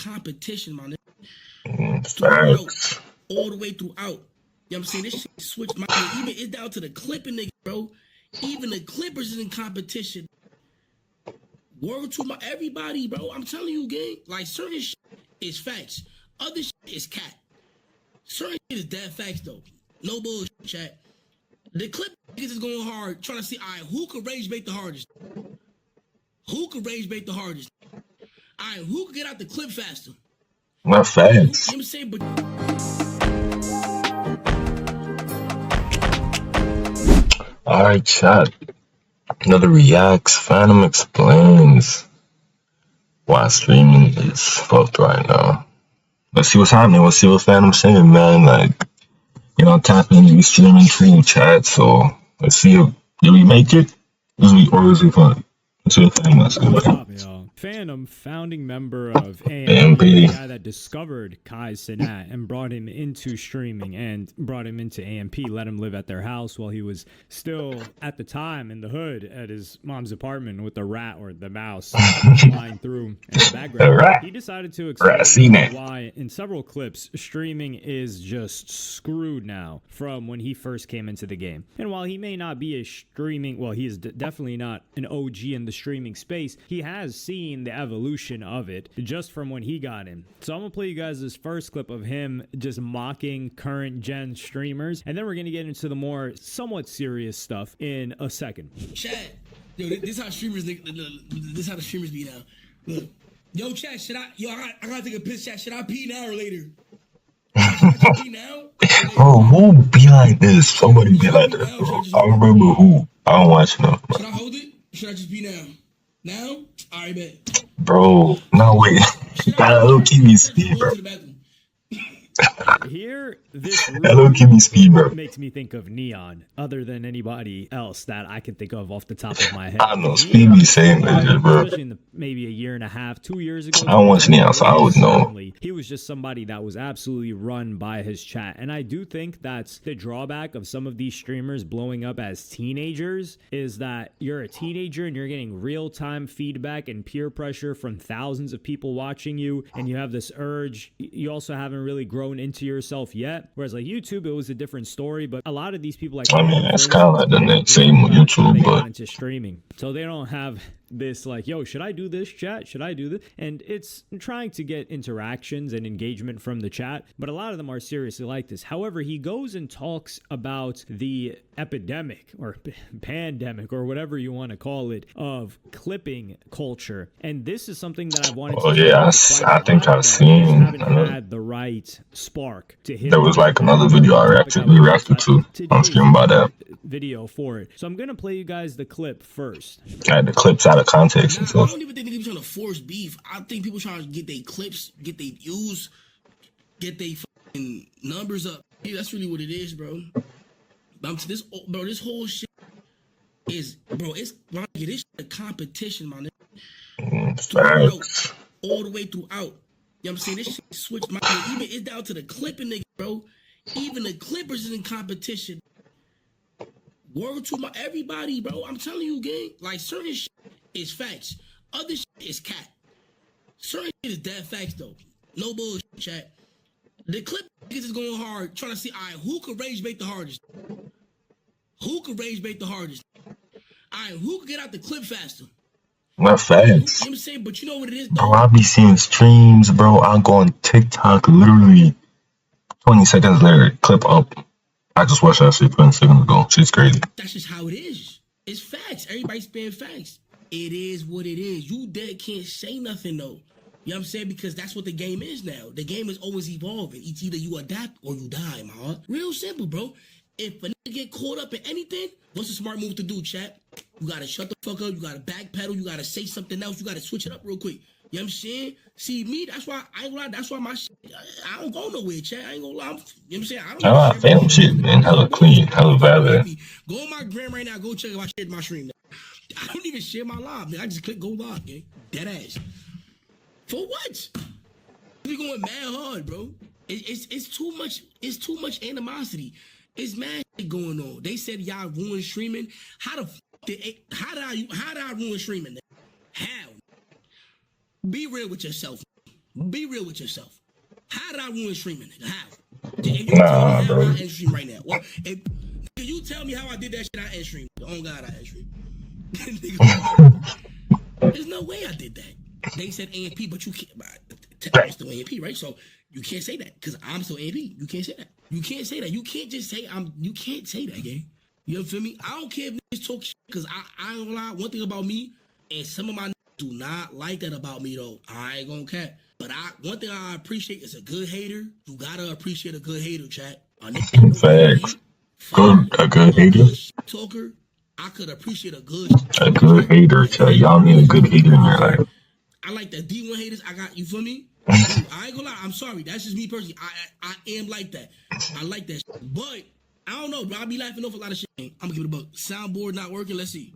competition, man. Facts. All the way throughout. You know what I'm saying? This shit switched my nigga. Even it's down to the clipping nigga, bro. Even the Clippers is in competition. Word to my everybody, bro. I'm telling you, gang. Like certain shit is facts. Other shit is cat. Certain shit is dead facts though. No bullshit, chat. The clip niggas is going hard, trying to see, all right, who can rage bait the hardest? Who can rage bait the hardest? All right, who can get out the clip faster? Not You know facts. what I'm saying? But Alright, chat. Another reacts. Fanum explains why streaming is fucked right now. Let's see what's happening. Let's see what Fanum's saying, man. Like, you know, tap into streaming tool chat. So let's see if do we make it? Or is we fun? Let's see what Fanum's saying. What's up, y'all? Fanum, founding member of AMP. the guy that discovered Kai Cenat and brought him into streaming and brought him into AMP, let him live at their house while he was still, at the time, in the hood at his mom's apartment with the rat or the mouse flying through in the background. He decided to explain why, in several clips, streaming is just screwed now from when he first came into the game. And while he may not be a streaming, well, he is definitely not an OG in the streaming space, he has seen the evolution of it just from when he got in. So I'm gonna play you guys this first clip of him just mocking current gen streamers, and then we're gonna get into the more somewhat serious stuff in a second. chat, yo, this how streamers, this how the streamers be now. Look, yo, chat, I gotta take a piss, chat. Should I pee now or later? Should I pee now? Bro, who be like this? Somebody be like that, bro. I remember who. I don't watch enough. Should I hold it? Should I just pee now? Now? Alright, bet. Bro, no wait. That'll keep me speed, bro. Here, this Hello, give me speed, bro. makes me think of Neon, other than anybody else that I can think of off the top of my head. I know, Speed be saying that, bro. Especially in maybe a year and a half, 2 years ago. I don't watch Neon, so I would know. He was just somebody that was absolutely run by his chat. And I do think that's the drawback of some of these streamers blowing up as teenagers, is that you're a teenager and you're getting real-time feedback and peer pressure from thousands of people watching you, and you have this urge. You also haven't really grown into yourself yet. Whereas like YouTube, it was a different story, but a lot of these people, like, I mean, it's kind of like the same with YouTube, but into streaming, so they don't have this like, yo, should I do this, chat? Should I do this? And it's trying to get interactions and engagement from the chat, but a lot of them are seriously like this. However, he goes and talks about the epidemic or pandemic or whatever you want to call it of clipping culture, and this is something that I've wanted to yeah, I think I've seen. haven't had the right spark to hit. There was like another video I reacted to on stream about that video for it. So I'm gonna play you guys the clip first. Got the clips out of context and I stuff. don't even think people trying to force beef. I think people trying to get their clips, get their views, get their fucking numbers up. Yeah, that's really what it is, bro. This whole shit is, bro. It's this shit a competition, man. Facts. All the way throughout. You know what I'm saying? This shit switched my nigga. Even it's down to the clipping nigga, bro. Even the Clippers is in competition. Word to my everybody, bro. I'm telling you, gang. Like certain shit is facts. Other shit is cat. Certain shit is dead facts though. No bullshit, chat. The clip niggas is going hard, trying to see, all right, who can rage bait the hardest? Who can rage bait the hardest? All right, who can get out the clip faster? Not facts. You know what I'm saying? But you know what it is, though? Bro, I be seeing streams, bro. I'll go on TikTok, literally 20 seconds later, clip up. I just watched that shit 20 seconds ago. Shit's crazy. That's just how it is. It's facts. Everybody's spitting facts. It is what it is. You dead can't say nothing, though. You know what I'm saying? Because that's what the game is now. The game is always evolving. It's either you adapt or you die, man. Real simple, bro. If a nigga get caught up in anything, what's a smart move to do, chat? You gotta shut the fuck up. You gotta backpedal. You gotta say something else. You gotta switch it up real quick. You know what I'm saying? See, me, that's why I ain't gonna lie. That's why my shit, I don't go nowhere, chat. I ain't gonna lie. You know what I'm saying? I don't I Fanum shit, man. Hella clean, hella valid. Go on my gram right now. Go check if I shared my stream. I don't even share my live, man. I just click go live, gang. Dead ass. For what? We going mad hard, bro. It's too much. It's too much animosity. It's mad shit going on. They said y'all ruined streaming. How did I ruin streaming? How? Be real with yourself. Be real with yourself. How did I ruin streaming, nigga? How? If you tell Nah, me how bro. I end stream right now. Well, if you tell me how I did that shit, I end stream. On God, I end stream. There's no way I did that. They said AMP, but you can't. I'm still AMP, right? So you can't say that because I'm still AMP. You can't say that. You can't say that. You can't just say I'm. You can't say that, gang. You feel me? I don't care if niggas talk shit because I ain't gonna lie. One thing about me, and some of my niggas do not like that about me though. I ain't gonna cap. But one thing I appreciate is a good hater. You gotta appreciate a good hater, chat. A nigga Facts. A good a hater. good shit talker. I could appreciate a good shit A talker, good chat. hater, Like, chat. hey, Y'all need a you good feel me? hater in You your feel me? life. I like the D1 haters. I got, you feel me? Dude, I ain't gonna lie. I'm sorry. That's just me personally. I am like that. I like that shit. But I don't know, bro. I be laughing off a lot of shit. I'm gonna give it a buck. Soundboard not working. Let's see.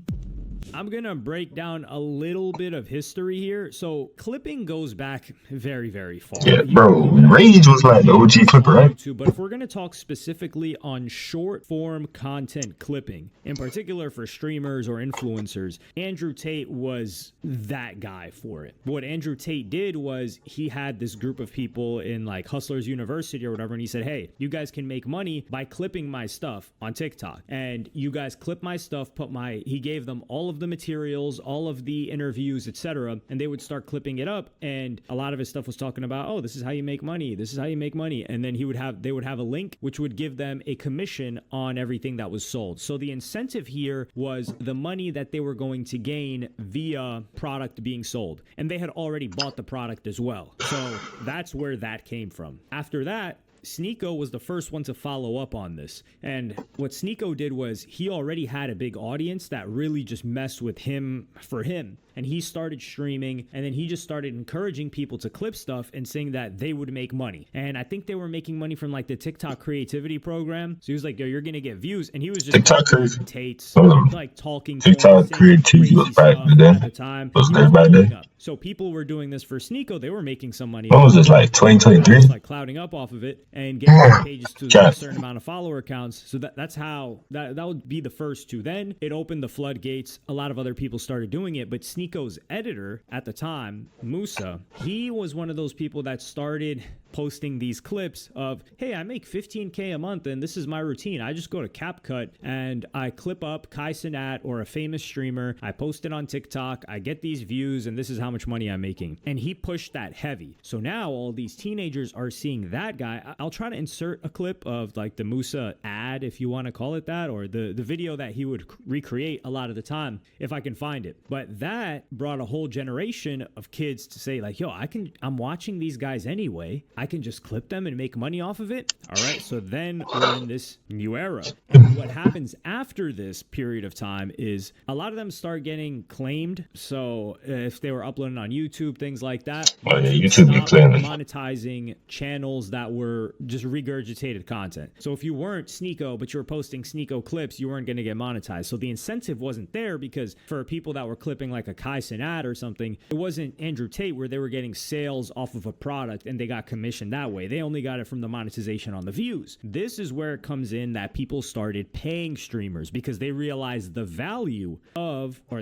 I'm going to break down a little bit of history here. So clipping goes back very, very far. Yeah, You bro. can go back Rage was like the OG Clipper, on right? YouTube, but if we're going to talk specifically on short form content clipping, in particular for streamers or influencers, Andrew Tate was that guy for it. What Andrew Tate did was he had this group of people in like Hustlers University or whatever, and he said, hey, you guys can make money by clipping my stuff on TikTok. And you guys clip my stuff, he gave them all of the materials, all of the interviews, etc., and they would start clipping it up, and a lot of his stuff was talking about, oh, this is how you make money, this is how you make money, and then they would have a link which would give them a commission on everything that was sold. So the incentive here was the money that they were going to gain via product being sold, and they had already bought the product as well. So that's where that came from. After that, Sneako was the first one to follow up on this. And what Sneako did was he already had a big audience that really just messed with him for him. And he started streaming, and then he just started encouraging people to clip stuff and saying that they would make money. And I think they were making money from like the TikTok creativity program. So he was like, yo, you're gonna get views. And he was just TikTok crazy. Tate's Hold like talking TikTok points, saying creativity was crazy back stuff then. at the time. Was He there was back blowing then? up. So people were doing this for Sneako. They were making some money. What was this, like 2023? Just like clouding up off of it and getting their pages to a Chat. certain amount of follower accounts. So that's how that would be the first two. Then it opened the floodgates. A lot of other people started doing it, but Sneako's editor at the time, Musa, he was one of those people that started posting these clips of, hey, I make $15K a month and this is my routine. I just go to CapCut and I clip up Kai Cenat or a famous streamer. I post it on TikTok. I get these views and this is how much money I'm making. And he pushed that heavy. So now all these teenagers are seeing that guy. I'll try to insert a clip of like the Musa ad, if you want to call it that, or the video that he would recreate a lot of the time if I can find it. But that brought a whole generation of kids to say like, yo, I'm watching these guys anyway. I can just clip them and make money off of it. All right. So then we're in this new era. And what happens after this period of time is a lot of them start getting claimed. So if they were uploading on YouTube, things like that, Oh, yeah, YouTube be stopped playing it. monetizing channels that were just regurgitated content. So if you weren't Sneako, but you were posting Sneako clips, you weren't going to get monetized. So the incentive wasn't there because for people that were clipping like a Kai Cenat or something, it wasn't Andrew Tate where they were getting sales off of a product and they got commissioned that way. They only got it from the monetization on the views. This is where it comes in that people started paying streamers because they realized the value of, or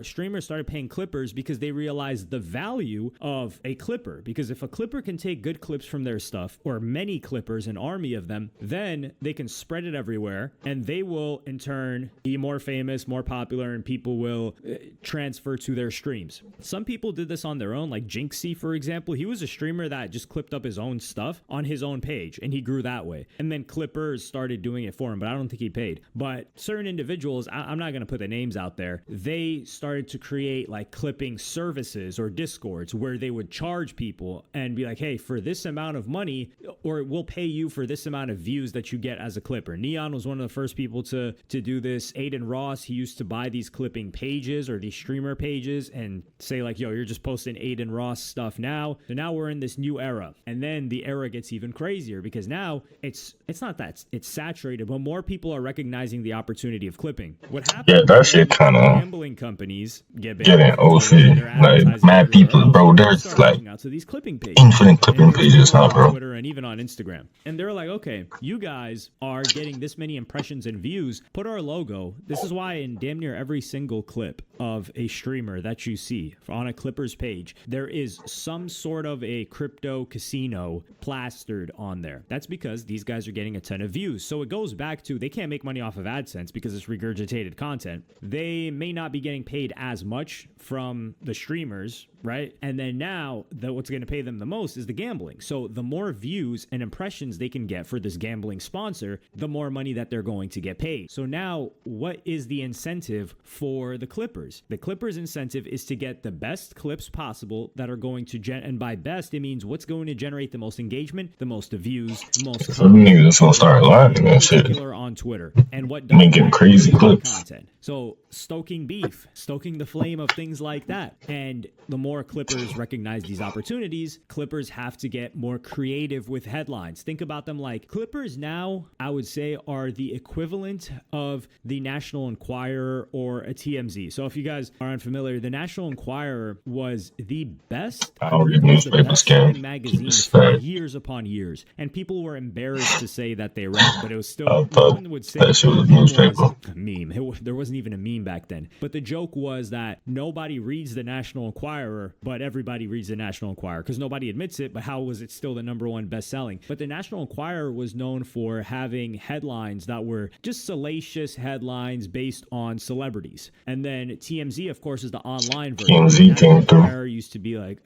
streamers started paying clippers because they realized the value of a clipper. Because if a clipper can take good clips from their stuff, or many clippers, an army of them, then they can spread it everywhere and they will in turn be more famous, more popular, and people will transfer to their streams. Some people did this on their own, like Jinxie, for example. He was a streamer that just clipped up his own stuff on his own page and he grew that way. And then clippers started doing it for him, but I don't think he paid. But certain individuals, I'm not going to put the names out there, they started to create like clipping services or discords where they would charge people and be like, hey, for this amount of money, or we'll pay you for this amount of views that you get as a clipper. Neon was one of the first people to do this. Aiden Ross, he used to buy these clipping pages or these streamer pages and say like, yo, you're just posting Aiden Ross stuff now. So now we're in this new era. And then the era gets even crazier because now it's not that it's saturated, but more people are recognizing the opportunity of clipping. What happens? Yeah, that shit kind of gambling companies get getting OC. Like mad people, bro. There's like out to these clipping pages, infinite clipping pages now, bro. On Twitter and even on Instagram, and they're like, okay, you guys are getting this many impressions and views. Put our logo. This is why in damn near every single clip of a streamer that you see on a Clippers page, there is some sort of a crypto casino plastered on there. That's because these guys are getting a ton of views. So it goes back to they can't make money off of AdSense because it's regurgitated content. They may not be getting paid as much from the streamers, right? And then now what's going to pay them the most is the gambling. So the more views and impressions they can get for this gambling sponsor, the more money that they're going to get paid. So now what is the incentive for the Clippers? The Clippers incentive is to get the best clips possible that are going to and by best, it means what's going to generate the most engagement, the most views, the most So niggas just gonna start lying and shit. On Twitter and what making crazy clips. Content. So stoking beef, stoking the flame of things like that. And the more Clippers recognize these opportunities, Clippers have to get more creative with headlines. Think about them like Clippers now, I would say, are the equivalent of the National Enquirer or a TMZ. So if you guys are unfamiliar, the National Enquirer was the best magazine for years upon years. And people were embarrassed to say that they read, but it was still, no one would say that shit was a newspaper. A meme. There wasn't even a meme back then. But the joke was that nobody reads the National Enquirer, but everybody reads the National Enquirer because nobody admits it. But how was it still the #1 best-selling? But the National Enquirer was known for having headlines that were just salacious headlines based on celebrities. And then TMZ, of course, is the online version. TMZ came through. Enquirer used to be like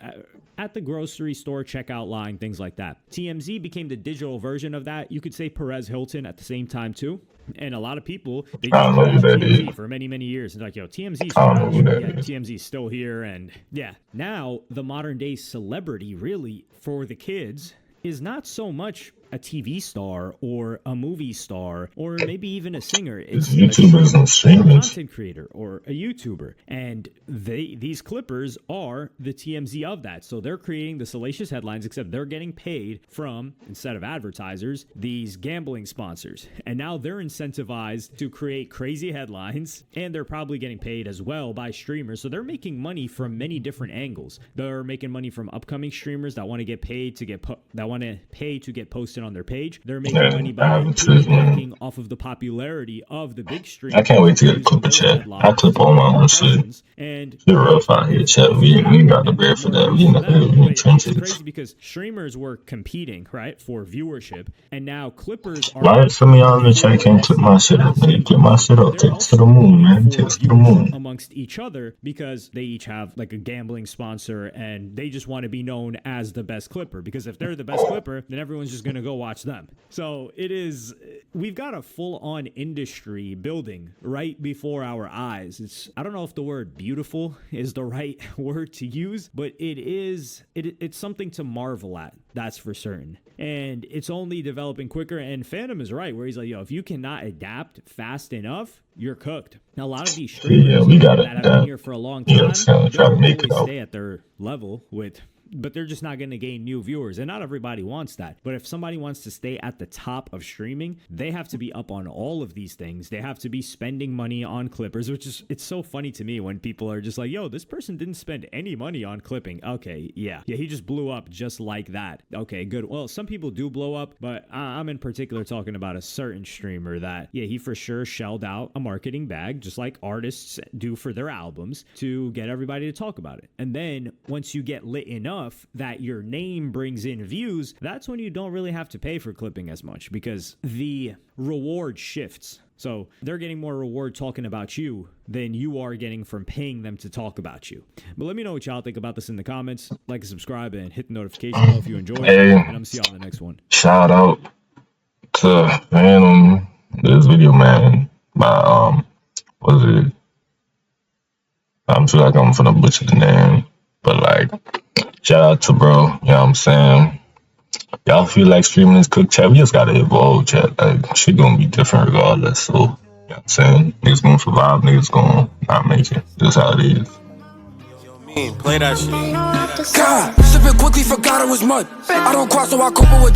at the grocery store checkout line, things like that. TMZ became the digital version of that. You could say Perez Hilton at the same time too. And a lot of people, they just watched TMZ for many, many years. And like, yo, TMZ's TMZ's still here. And yeah, now the modern day celebrity really for the kids is not so much a TV star or a movie star or maybe even a singer. It's YouTubers and streamers, content creator or a YouTuber. And these Clippers are the TMZ of that. So they're creating the salacious headlines, except they're getting paid from, instead of advertisers, these gambling sponsors. And now they're incentivized to create crazy headlines, and they're probably getting paid as well by streamers. So they're making money from many different angles. They're making money from upcoming streamers that want to get paid to get posted on their page. They're making money by piggybacking off of the popularity of the big streamers. I can't wait to get a clip of chat. I clip all my own shit. And you're rough out here, chat. We got the bread for that. We in the trenches. It's crazy because streamers were competing, right, for viewership, and now Clippers are. Why some of y'all in the chat can't clip my shit up? Man, clip my shit up. Take us to the moon, man. Take us to the moon. Amongst each other because they each have like a gambling sponsor, and they just want to be known as the best Clipper. Because if they're the best Clipper, then everyone's just gonna go watch them. So we've got a full-on industry building right before our eyes. I don't know if the word beautiful is the right word to use, but it's something to marvel at. That's for certain. And it's only developing quicker. And Fanum is right, where he's like, yo, if you cannot adapt fast enough, you're cooked. Now, a lot of these streamers that have been here for a long time don't always stay at their level but they're just not going to gain new viewers. And not everybody wants that. But if somebody wants to stay at the top of streaming, they have to be up on all of these things. They have to be spending money on Clippers, it's so funny to me when people are just like, yo, this person didn't spend any money on clipping. Okay, yeah, he just blew up just like that. Okay, good. Well, some people do blow up, but I'm in particular talking about a certain streamer that, yeah, he for sure shelled out a marketing bag, just like artists do for their albums, to get everybody to talk about it. And then once you get lit enough that your name brings in views, that's when you don't really have to pay for clipping as much because the reward shifts. So they're getting more reward talking about you than you are getting from paying them to talk about you. But let me know what y'all think about this in the comments. Like and subscribe and hit the notification bell if you enjoyed. And I'm gonna see y'all in the next one. Shout out to Fanum. This video, man. By what is it? I'm sure like I'm finna butcher the name, but like. Shout out to bro, you know what I'm saying? Y'all feel like streaming is cooked, chat? We just gotta evolve, chat. Like, shit gonna be different regardless. So, you know what I'm saying? Niggas gonna survive, niggas gonna not make it. That's how it is. Play that shit. God, sipping quickly, forgot it was mud. I don't cross, so I couple with